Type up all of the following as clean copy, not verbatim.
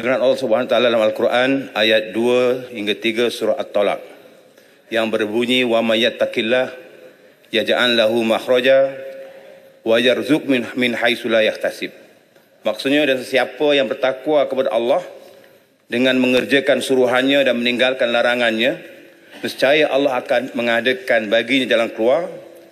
Dengan Allah Subhanahu wa taala dalam Al-Quran ayat 2 hingga 3 surah At-Talaq yang berbunyi wa may yattaqillah yaj'al lahu makhraja wa yarzuq min haitsu la yahtasib. Maksudnya, dan siapa yang bertakwa kepada Allah dengan mengerjakan suruhannya dan meninggalkan larangannya, nescaya Allah akan mengadakan baginya jalan keluar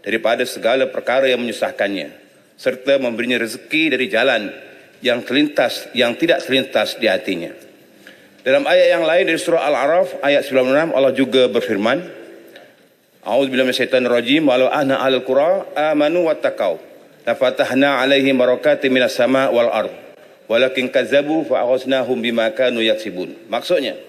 daripada segala perkara yang menyusahkannya, serta memberinya rezeki dari jalan yang tidak terlintas di hatinya. Dalam ayat yang lain dari surah Al-A'raf ayat 96 Allah juga berfirman, A'udzubillahi minasyaitonir rajim, walau anna ahlul qura amanu wattaqau la fatahna 'alaihim barakatin minas sama' wal ard walakin kazzabu fa aghasnahum bima kanu yaksibun. Maksudnya,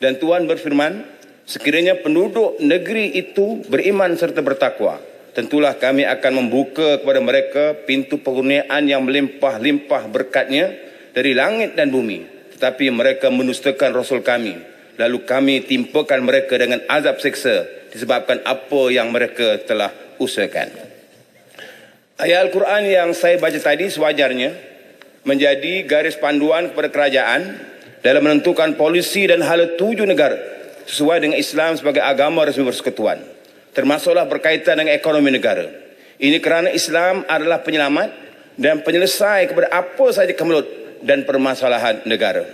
dan Tuhan berfirman, sekiranya penduduk negeri itu beriman serta bertakwa, tentulah kami akan membuka kepada mereka pintu pengurniaan yang melimpah-limpah berkatnya dari langit dan bumi. Tetapi mereka mendustakan Rasul kami, lalu kami timpakan mereka dengan azab siksa disebabkan apa yang mereka telah usahakan. Ayat Al-Quran yang saya baca tadi sewajarnya menjadi garis panduan kepada kerajaan dalam menentukan polisi dan hala tuju negara sesuai dengan Islam sebagai agama resmi persekutuan, termasuklah berkaitan dengan ekonomi negara. Ini kerana Islam adalah penyelamat dan penyelesai kepada apa sahaja kemelut dan permasalahan negara.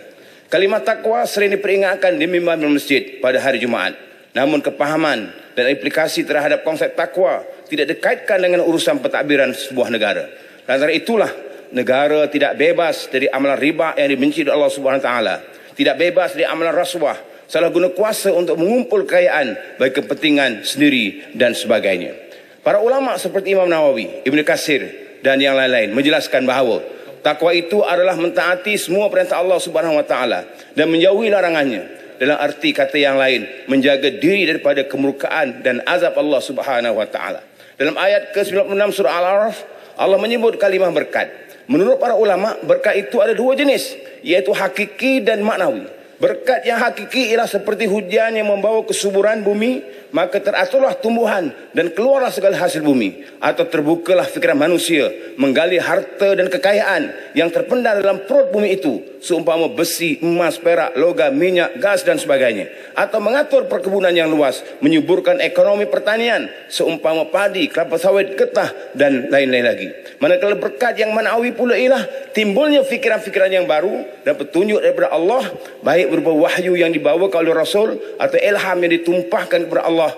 Kalimat takwa sering diperingatkan di mimbar masjid pada hari Jumaat. Namun kepahaman dan aplikasi terhadap konsep takwa tidak dikaitkan dengan urusan pentadbiran sebuah negara. Lantaran itulah negara tidak bebas dari amalan riba yang dibenci oleh Allah Subhanahu wa taala, tidak bebas dari amalan rasuah, salah guna kuasa untuk mengumpul kekayaan bagi kepentingan sendiri dan sebagainya. Para ulama seperti Imam Nawawi, Ibn Katsir dan yang lain-lain menjelaskan bahawa takwa itu adalah mentaati semua perintah Allah Subhanahu wa taala dan menjauhi larangannya. Dalam arti kata yang lain, menjaga diri daripada kemurkaan dan azab Allah Subhanahu wa taala. Dalam ayat ke-96 surah Al-A'raf, Allah menyebut kalimah berkat. Menurut para ulama, berkat itu ada dua jenis, iaitu hakiki dan maknawi. Berkat yang hakiki ialah seperti hujan yang membawa kesuburan bumi, maka teraturlah tumbuhan dan keluarlah segala hasil bumi. Atau terbukalah fikiran manusia menggali harta dan kekayaan yang terpendam dalam perut bumi itu, seumpama besi, emas, perak, logam, minyak, gas dan sebagainya. Atau mengatur perkebunan yang luas, menyuburkan ekonomi pertanian, seumpama padi, kelapa sawit, getah dan lain-lain lagi. Manakala berkat yang manawi pula ialah timbulnya fikiran-fikiran yang baru dan petunjuk daripada Allah, baik berupa wahyu yang dibawa oleh Rasul atau ilham yang ditumpahkan kepada Allah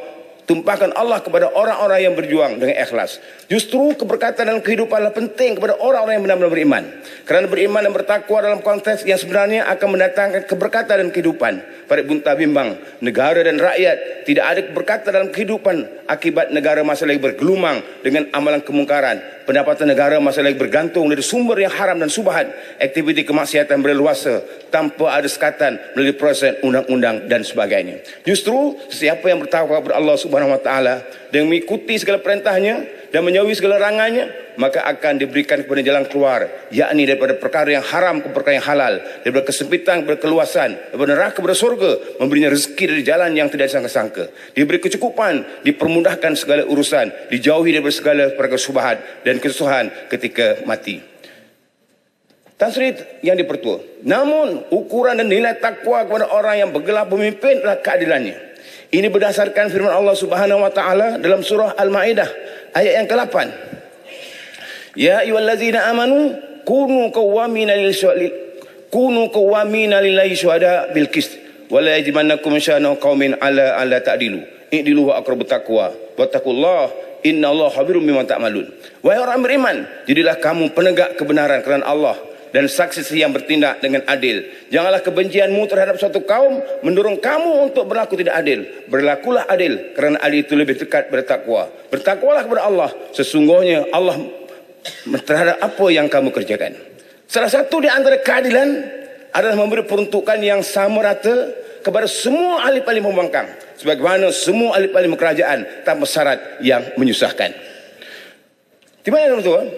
kepada orang-orang yang berjuang dengan ikhlas. Justru keberkatan dalam kehidupan adalah penting kepada orang-orang yang benar-benar beriman. Kerana beriman dan bertakwa dalam konteks yang sebenarnya akan mendatangkan keberkatan dan kehidupan. Pada bunta bimbang, negara dan rakyat tidak ada keberkatan dalam kehidupan akibat negara masih lagi bergelumang dengan amalan kemungkaran. Pendapatan negara masih lagi bergantung dari sumber yang haram dan subhat. Aktiviti kemaksiatan berleluasa tanpa ada sekatan melalui proses undang-undang dan sebagainya. Justru siapa yang bertakwa kepada Allah Subhanahu wa taala dan mengikuti segala perintahnya dan menjauhi segala larangannya, maka akan diberikan kepada jalan keluar, yakni daripada perkara yang haram ke perkara yang halal, daripada kesempitan kepada keluasan, daripada neraka kepada surga, memberinya rezeki dari jalan yang tidak disangka-sangka, diberi kecukupan, dipermudahkan segala urusan, dijauhi daripada segala perkara subhat dan kesusahan ketika mati. Tasrid yang dipertua. Namun ukuran dan nilai takwa kepada orang yang bergelar pemimpin adalah keadilannya. Ini berdasarkan firman Allah Subhanahu wa taala dalam surah Al-Maidah ayat yang ke-8. Ya ayyuhallazina amanu kunu qawwamina lillahi syuhada bil qist wa la yajrimannakum sya'nu qaumin ala alla ta'dilu i'dilu wa aqrabut taqwa wattaqullaha innallaha khabirum bima ta'malun. Wahai orang beriman, jadilah kamu penegak kebenaran kerana Allah dan saksi yang bertindak dengan adil. Janganlah kebencianmu terhadap suatu kaum mendorong kamu untuk berlaku tidak adil. Berlakulah adil, kerana adil itu lebih dekat bertakwa. Bertakwalah kepada Allah, sesungguhnya Allah terhadap apa yang kamu kerjakan. Salah satu di antara keadilan adalah memberi peruntukan yang sama rata kepada semua ahli-ahli pembangkang, sebagaimana semua ahli-ahli kerajaan tanpa syarat yang menyusahkan. Di mana tuan?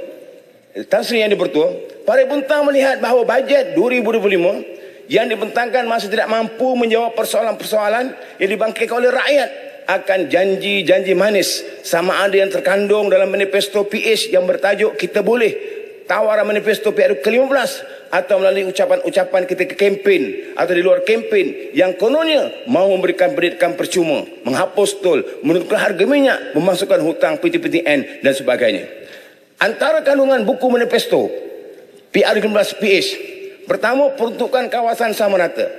Tasri yang dipertua, para bunta melihat bahawa bajet 2025 yang dibentangkan masih tidak mampu menjawab persoalan-persoalan yang dibangkitkan oleh rakyat akan janji-janji manis sama ada yang terkandung dalam manifesto PH yang bertajuk Kita Boleh, tawaran manifesto PH ke-15 atau melalui ucapan-ucapan ketika kempen atau di luar kempen yang kononnya mau memberikan pendidikan percuma, menghapus tol, menurunkan harga minyak, memasukkan hutang PTPTN dan sebagainya. Antara kandungan buku manifesto PR15PH, pertama, peruntukan kawasan sama rata.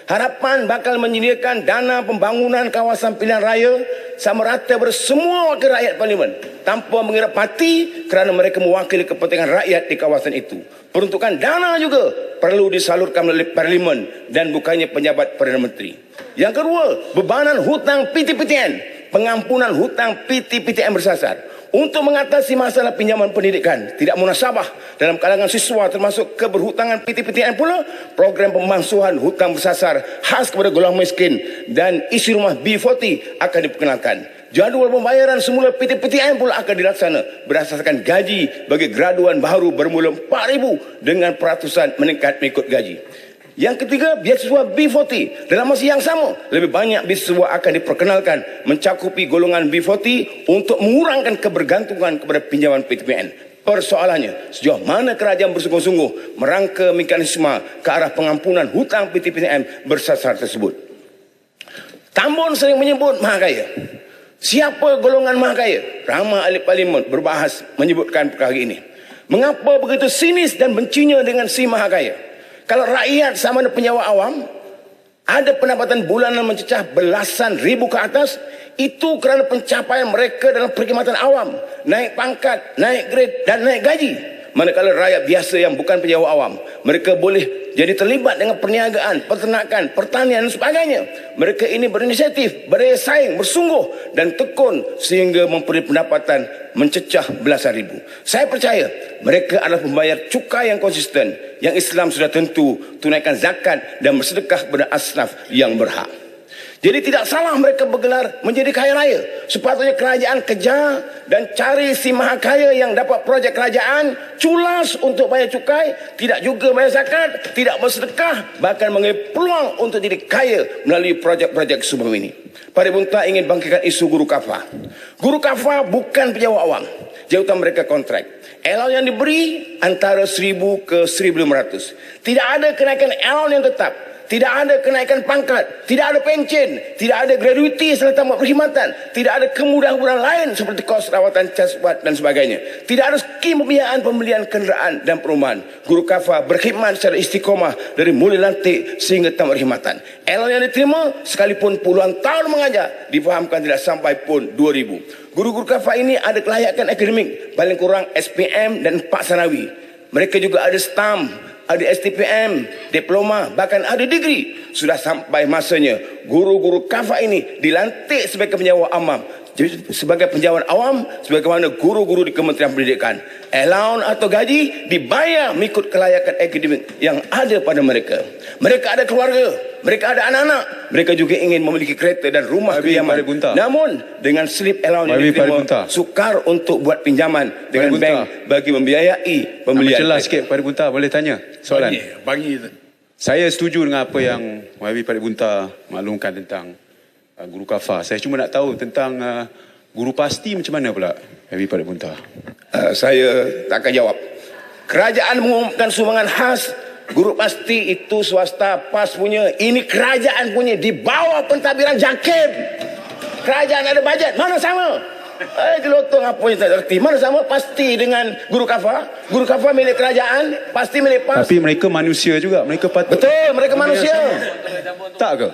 Harapan bakal menyediakan dana pembangunan kawasan pilihan raya sama rata bersemua wakil rakyat parlimen tanpa mengira parti kerana mereka mewakili kepentingan rakyat di kawasan itu. Peruntukan dana juga perlu disalurkan melalui parlimen dan bukannya penjabat Perdana Menteri. Yang kedua, bebanan hutang PTPTN, pengampunan hutang PTPTN bersasar. Untuk mengatasi masalah pinjaman pendidikan tidak munasabah dalam kalangan siswa termasuk keberhutangan PTPTN pula, program pemansuhan hutang bersasar khas kepada golongan miskin dan isi rumah B40 akan diperkenalkan. Jadual pembayaran semula PTPTN pula akan dilaksana berdasarkan gaji bagi graduan baru bermula 4,000 dengan peratusan meningkat mengikut gaji. Yang ketiga, beasiswa B40. Dalam masa yang sama, lebih banyak beasiswa akan diperkenalkan mencakupi golongan B40 untuk mengurangkan kebergantungan kepada pinjaman PTPN. Persoalannya, sejauh mana kerajaan bersungguh-sungguh merangka mekanisme ke arah pengampunan hutang PTPTN bersasar tersebut. Tambun sering menyebut maha kaya. Siapa golongan maha kaya? Ramai ahli parlimen berbahas menyebutkan perkara ini. Mengapa begitu sinis dan bencinya dengan si maha kaya? Kalau rakyat sama ada penyewa awam, ada pendapatan bulanan mencecah belasan ribu ke atas, itu kerana pencapaian mereka dalam perkhidmatan awam, naik pangkat, naik grade dan naik gaji. Manakala rakyat biasa yang bukan penyewa awam, mereka boleh jadi terlibat dengan perniagaan, peternakan, pertanian dan sebagainya. Mereka ini berinisiatif, berdaya saing, bersungguh dan tekun sehingga memperoleh pendapatan mencecah belasan ribu. Saya percaya mereka adalah pembayar cukai yang konsisten, yang Islam sudah tentu tunaikan zakat dan bersedekah kepada asnaf yang berhak. Jadi tidak salah mereka bergelar menjadi kaya raya. Sepatutnya kerajaan kejar dan cari si maha kaya yang dapat projek kerajaan, culas untuk bayar cukai, tidak juga bayar zakat, tidak bersedekah, bahkan mengambil peluang untuk jadi kaya melalui projek-projek semacam ini. Parti Buntag ingin bangkitkan isu guru kafah. Guru kafah bukan penyewa awam. Jawatan mereka kontrak. Allowance yang diberi antara 1,000 ke 1,500. Tidak ada kenaikan allowance yang tetap. Tidak ada kenaikan pangkat, tidak ada pencen, tidak ada gratuiti serta tamat perkhidmatan, tidak ada kemudahan-kemudahan lain seperti kos rawatan casbat dan sebagainya. Tidak ada skim pembiayaan pembelian kenderaan dan perumahan. Guru kafah berkhidmat secara istiqomah dari mulai lantik sehingga tamat perkhidmatan. Allowance yang diterima sekalipun puluhan tahun mengajar difahamkan tidak sampai pun 2,000. Guru-guru kafah ini ada kelayakan akademik, paling kurang SPM dan 4 sanawi. Mereka juga ada stamp, ada STPM, diploma, bahkan ada degree. Sudah sampai masanya guru-guru kafah ini dilantik sebagai penyewa awam, sebagai penjawat awam, sebagaimana guru-guru di Kementerian Pendidikan. Allowance atau gaji dibayar mengikut kelayakan akademik yang ada pada mereka. Mereka ada keluarga, mereka ada anak-anak, mereka juga ingin memiliki kereta dan rumah kediaman. Namun dengan slip allowance yang diterima, sukar untuk buat pinjaman dengan bank bagi membiayai pembelian. Jelas sikit Parti Buntag, boleh tanya soalan? Saya setuju dengan apa yang YB Parti Buntag maklumkan tentang guru kafah. Saya cuma nak tahu tentang guru pasti macam mana pula YB Parti Buntag? Saya tak akan jawab. Kerajaan mengumumkan sumbangan khas guru pasti itu swasta PAS punya. Ini kerajaan punya di bawah pentadbiran JAKIM. Kerajaan ada bajet, mana sama? Gelotong apa yang tak erti. Mana sama pasti dengan guru kafah? Guru kafah milik kerajaan, pasti milik PAS. Tapi mereka manusia juga, mereka patut. Betul, mereka manusia. Tak ke?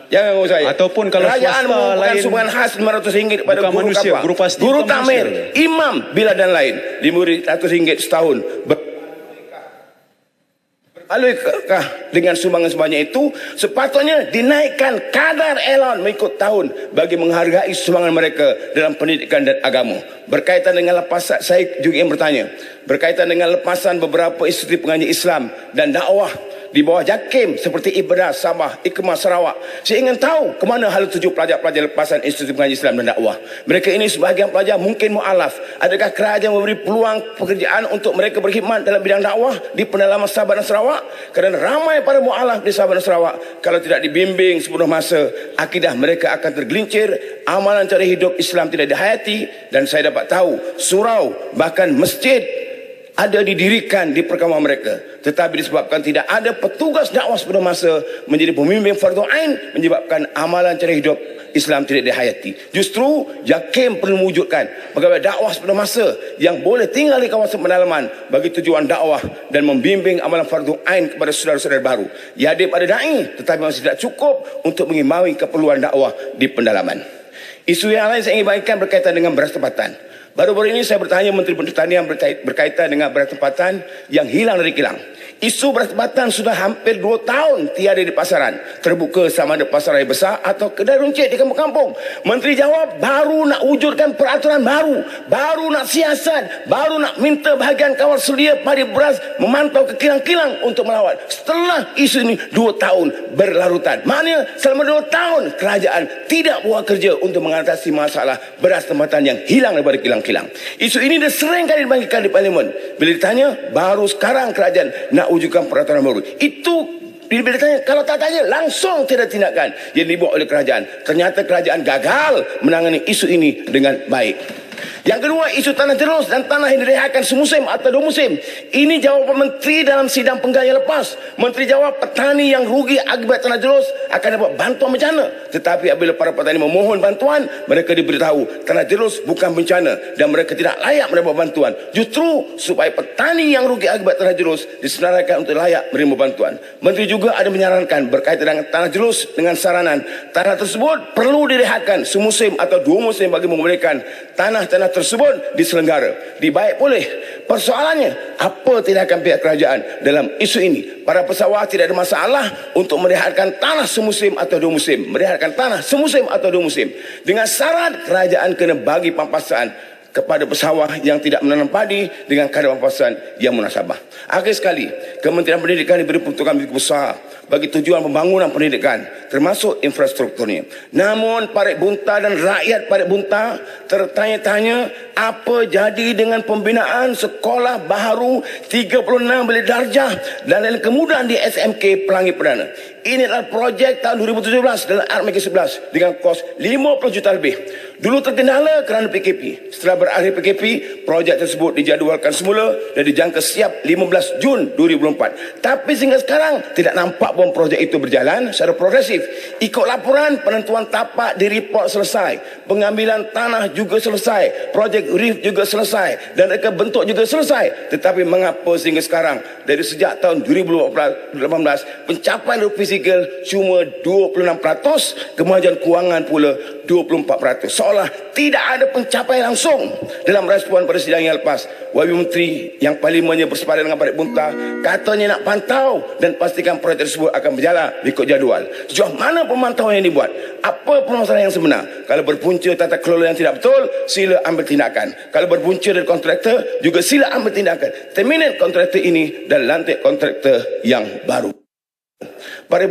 Jangan ngomong saya. Ataupun kalau kerajaan swasta lain, sumbangan khas RM500 kepada guru manusia, kafah, guru pasti, guru tamir, manusia. imam, bila dan lain RM500 setahun. Beralihkah dengan sumbangan sebanyak itu? Sepatutnya dinaikkan kadar allowance mengikut tahun bagi menghargai sumbangan mereka dalam pendidikan dan agama. Berkaitan dengan lepasan, saya juga ingin bertanya, berkaitan dengan lepasan beberapa institusi pengajian Islam dan dakwah di bawah JAKIM seperti Ibadah Sabah, Ikmah Sarawak. Saya ingin tahu ke mana hal tuju pelajar-pelajar lepasan institusi pengajian Islam dan dakwah. Mereka ini sebahagian pelajar mungkin mu'alaf. Adakah kerajaan memberi peluang pekerjaan untuk mereka berkhidmat dalam bidang dakwah di pedalaman Sabah dan Sarawak? Kerana ramai para mu'alaf di Sabah dan Sarawak, kalau tidak dibimbing sepenuh masa, akidah mereka akan tergelincir, amalan cara hidup Islam tidak dihayati, dan saya dapat tahu surau bahkan masjid ada didirikan di perkampungan mereka, tetapi disebabkan tidak ada petugas dakwah pada masa menjadi pemimpin fardu ain, menyebabkan amalan cara hidup Islam tidak dihayati. Justru JAKIM perlu mewujudkan pegawai dakwah pada masa yang boleh tinggal di kawasan pendalaman bagi tujuan dakwah dan membimbing amalan fardu ain kepada saudara-saudara baru. Yadib ada da'i, tetapi masih tidak cukup untuk mengimbangi keperluan dakwah di pendalaman. Isu yang lain saya ingin bagikan berkaitan dengan beras tempatan. Baru-baru ini saya bertanya Menteri Pertanian berkaitan dengan beras tempatan yang hilang dari kilang. Isu beras tempatan sudah hampir 2 tahun tiada di pasaran. Terbuka sama ada pasar raya besar atau kedai runcit di kampung-kampung. Menteri jawab baru nak wujudkan peraturan baru nak siasat, baru nak minta bahagian kawal selia padi beras memantau ke kilang-kilang untuk melawat. Setelah isu ini 2 tahun berlarutan. Maknanya selama 2 tahun kerajaan tidak buat kerja untuk mengatasi masalah beras tempatan yang hilang daripada kilang-kilang. Isu ini dah sering kali dibangkitkan di parlimen. Bila ditanya, baru sekarang kerajaan nak wujudkan peraturan baru. Itu bila ditanya, kalau tak tanya langsung tidak tindakan yang dibuat oleh kerajaan. Ternyata kerajaan gagal menangani isu ini dengan baik. Yang kedua, isu tanah terus dan tanah yang direhatkan semusim atau 2 musim. Ini jawapan Menteri dalam sidang penggantian lepas. Menteri jawab petani yang rugi akibat tanah terus akan dapat bantuan bencana. Tetapi apabila para petani memohon bantuan, mereka diberitahu tanah terus bukan bencana dan mereka tidak layak mendapat bantuan. Justru supaya petani yang rugi akibat tanah terus disenaraikan untuk layak menerima bantuan. Menteri juga ada menyarankan berkaitan dengan tanah terus dengan saranan tanah tersebut perlu direhatkan semusim atau 2 musim bagi membolehkan tanah-tanah tersebut diselenggara. Dibaik boleh. Persoalannya, apa tindakan pihak kerajaan dalam isu ini? Para pesawah tidak ada masalah untuk merehatkan tanah semusim atau 2 musim. Merehatkan tanah semusim atau 2 musim. Dengan syarat kerajaan kena bagi pampasan kepada pesawah yang tidak menanam padi dengan kadar pampasan yang munasabah. Akhir sekali, Kementerian Pendidikan diberi peruntukan begitu besar bagi tujuan pembangunan pendidikan, termasuk infrastrukturnya. Namun Parit Bunta dan rakyat Parit Bunta tertanya-tanya apa jadi dengan pembinaan sekolah baharu 36 bilik darjah dan lain kemudahan di SMK Pelangi Perdana. Ini adalah projek tahun 2017 dalam RMK11 dengan kos 50 juta lebih. Dulu terkendala kerana PKP. Setelah berakhir PKP, projek tersebut dijadualkan semula dan dijangka siap 15 Jun 2024. Tapi sehingga sekarang tidak nampak pun projek itu berjalan secara progresif. Ikut laporan, penentuan tapak di report selesai. Pengambilan tanah juga selesai. Projek reef juga selesai. Dan reka bentuk juga selesai. Tetapi mengapa sehingga sekarang, dari sejak tahun 2018, pencapaian fisikal cuma 26%, kemajuan kewangan pula 24%. Seolah tidak ada pencapaian langsung. Dalam respon pada sidang yang lepas, Wabil Menteri yang parlimennya bersepadan dengan Parit Bunta katanya nak pantau dan pastikan projek tersebut akan berjalan ikut jadual. Sejauh mana pemantauan yang dibuat? Apa permasalahan yang sebenar? Kalau berpunca tata kelola yang tidak betul, sila ambil tindakan. Kalau berpunca dari kontraktor, juga sila ambil tindakan. Terminate kontraktor ini dan lantik kontraktor yang baru. Parit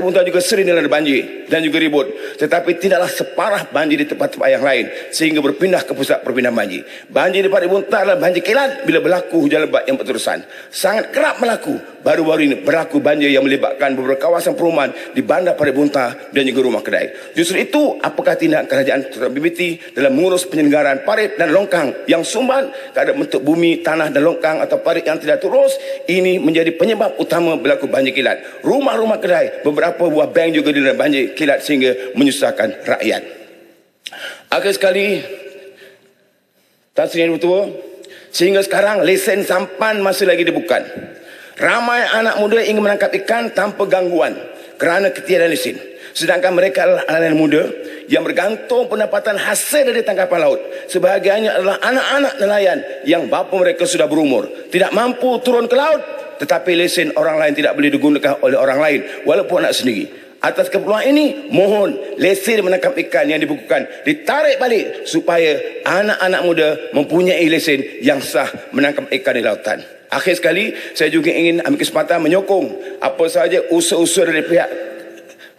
Bunta juga sering dilanda banjir dan juga ribut, tetapi tidaklah separah banjir di tempat-tempat yang lain sehingga berpindah ke pusat perpindahan banjir. Banjir di Parit Bunta adalah banjir kilat bila berlaku hujan lebat yang berterusan. Sangat kerap berlaku. Baru-baru ini berlaku banjir yang melibatkan beberapa kawasan perumahan di bandar Parit Bunta dan juga rumah kedai. Justru itu, apakah tindakan kerajaan terhadap BBT dalam mengurus penyelenggaraan parit dan longkang yang sumban keadaan bentuk bumi, tanah dan longkang atau parit yang tidak terus? Ini menjadi penyebab utama berlaku banjir kilat. Rumah-rumah kedai, beberapa buah bank juga dilanda banjir kilat sehingga menyusahkan rakyat. Akhir sekali, Tan Sri Yang Tua, sehingga sekarang lesen sampan masih lagi dibuka. Ramai anak muda ingin menangkap ikan tanpa gangguan kerana ketiadaan lesen. Sedangkan mereka adalah anak muda yang bergantung pendapatan hasil dari tangkapan laut. Sebahagiannya adalah anak-anak nelayan yang bapa mereka sudah berumur, tidak mampu turun ke laut, tetapi lesen orang lain tidak boleh digunakan oleh orang lain walaupun anak sendiri. Atas keperluan ini, mohon lesen menangkap ikan yang dibukukan ditarik balik supaya anak-anak muda mempunyai lesen yang sah menangkap ikan di lautan. Akhir sekali, saya juga ingin ambil kesempatan menyokong apa sahaja usaha-usaha dari pihak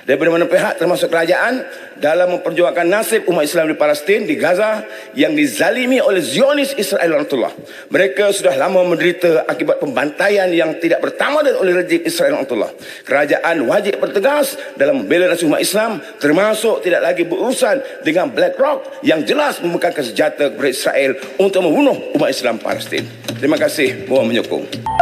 daripada mana pihak termasuk kerajaan dalam memperjuangkan nasib umat Islam di Palestin, di Gaza yang dizalimi oleh Zionis Israel laknatullah. Mereka sudah lama menderita akibat pembantaian yang tidak bertamadun oleh rejim Israel laknatullah. Kerajaan wajib bertegas dalam membela nasib umat Islam, termasuk tidak lagi berurusan dengan BlackRock yang jelas memegang senjata kepada Israel untuk membunuh umat Islam Palestin. Terima kasih, mohon menyokong.